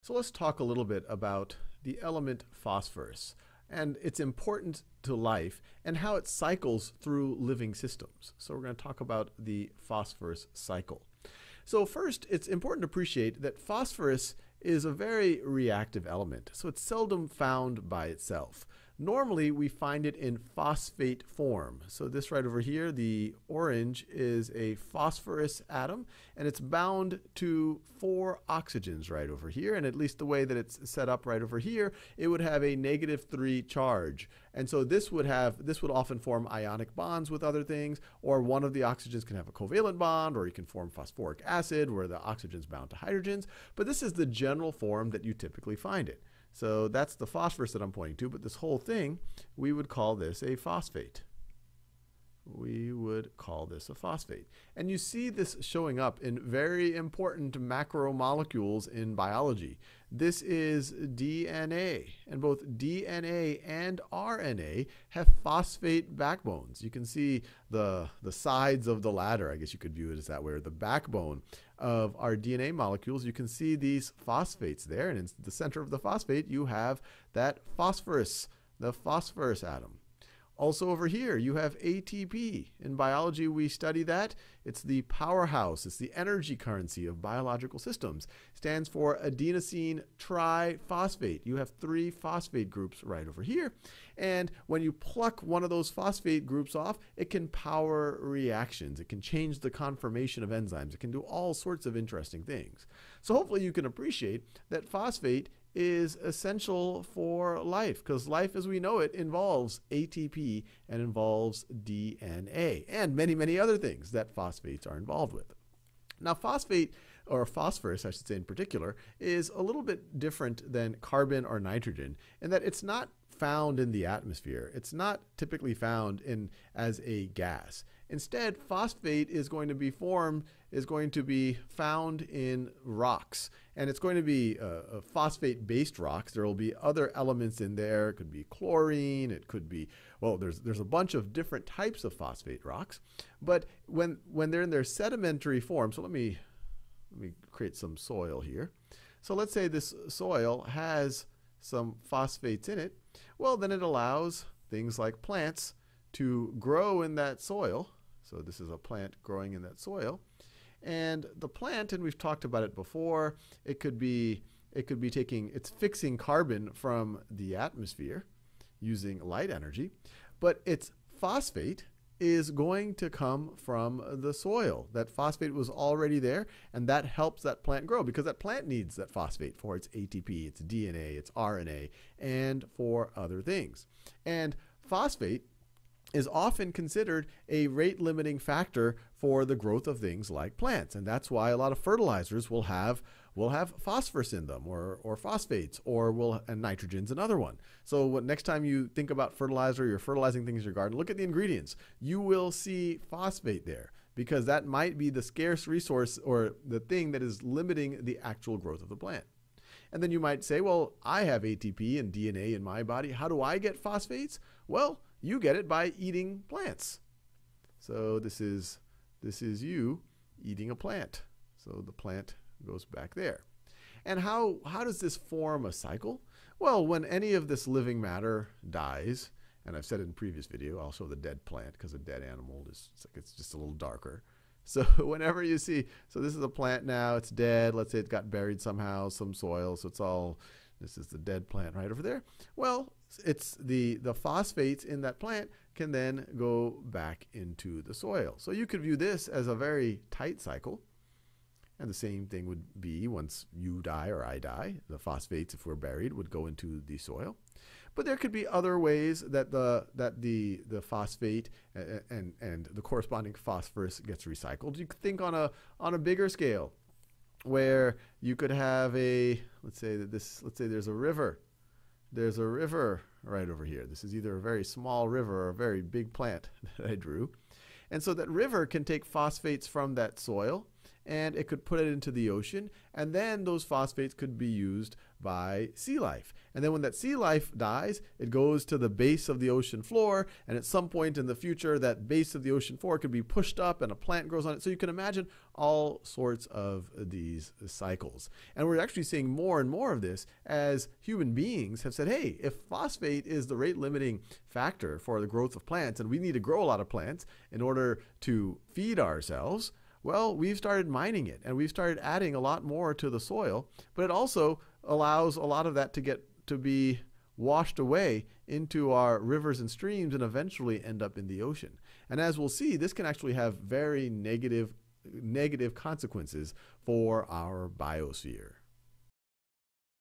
So let's talk a little bit about the element phosphorus and its importance to life and how it cycles through living systems. So we're going to talk about the phosphorus cycle. So first, it's important to appreciate that phosphorus is a very reactive element, so it's seldom found by itself. Normally, we find it in phosphate form. So this right over here, the orange, is a phosphorus atom, and it's bound to 4 oxygens right over here. And at least the way that it's set up right over here, it would have a -3 charge. And so this would often form ionic bonds with other things, or one of the oxygens can have a covalent bond, or you can form phosphoric acid where the oxygen's bound to hydrogens. But this is the general form that you typically find it. So that's the phosphorus that I'm pointing to, but this whole thing, we would call this a phosphate. We would call this a phosphate. And you see this showing up in very important macromolecules in biology. This is DNA, and both DNA and RNA have phosphate backbones. You can see the sides of the ladder, I guess you could view it as that way, or the backbone of our DNA molecules. You can see these phosphates there, and in the center of the phosphate you have that phosphorus, the phosphorus atom. Also over here, you have ATP. In biology, we study that. It's the powerhouse. It's the energy currency of biological systems. It stands for adenosine triphosphate. You have 3 phosphate groups right over here. And when you pluck one of those phosphate groups off, it can power reactions. It can change the conformation of enzymes. It can do all sorts of interesting things. So hopefully you can appreciate that phosphate is essential for life, because life as we know it involves ATP and involves DNA and many, many other things that phosphates are involved with. Now phosphate, or phosphorus I should say in particular, is a little bit different than carbon or nitrogen in that it's not found in the atmosphere. It's not typically found as a gas. Instead, phosphate is going to be found in rocks, and it's going to be phosphate-based rocks. There will be other elements in there. It could be chlorine. It could be, well, there's a bunch of different types of phosphate rocks. But when they're in their sedimentary form, so let me create some soil here. So let's say this soil has some phosphates in it. Well, then it allows things like plants to grow in that soil. So this is a plant growing in that soil. And the plant, and we've talked about it before, it's fixing carbon from the atmosphere using light energy, but its phosphate is going to come from the soil. That phosphate was already there, and that helps that plant grow because that plant needs that phosphate for its ATP, its DNA, its RNA, and for other things. And phosphate is often considered a rate-limiting factor for the growth of things like plants. And that's why a lot of fertilizers will have phosphorus in them, or phosphates, and nitrogen's another one. So next time you think about fertilizer, you're fertilizing things in your garden, look at the ingredients. You will see phosphate there because that might be the scarce resource or the thing that is limiting the actual growth of the plant. And then you might say, well, I have ATP and DNA in my body. How do I get phosphates? Well, you get it by eating plants. So this is you eating a plant. So the plant goes back there. And how does this form a cycle? Well, when any of this living matter dies, and I've said it in a previous video, I'll show the dead plant because a dead animal it's just a little darker. So whenever you see, so this is a plant now, it's dead. Let's say it got buried somehow, some soil, so this is the dead plant right over there. Well, it's the phosphates in that plant can then go back into the soil. So you could view this as a very tight cycle. And the same thing would be once you die or I die. The phosphates, if we're buried, would go into the soil. But there could be other ways that the phosphate and the corresponding phosphorus gets recycled. You could think on a bigger scale, where you could have let's say there's a river. There's a river right over here. This is either a very small river or a very big plant that I drew. And so that river can take phosphates from that soil and it could put it into the ocean, and then those phosphates could be used by sea life. And then when that sea life dies, it goes to the base of the ocean floor, and at some point in the future, that base of the ocean floor could be pushed up and a plant grows on it. So you can imagine all sorts of these cycles. And we're actually seeing more and more of this as human beings have said, hey, if phosphate is the rate limiting factor for the growth of plants, and we need to grow a lot of plants in order to feed ourselves, well, we've started mining it, and we've started adding a lot more to the soil, but it also allows a lot of that to be washed away into our rivers and streams and eventually end up in the ocean. And as we'll see, this can actually have very negative consequences for our biosphere.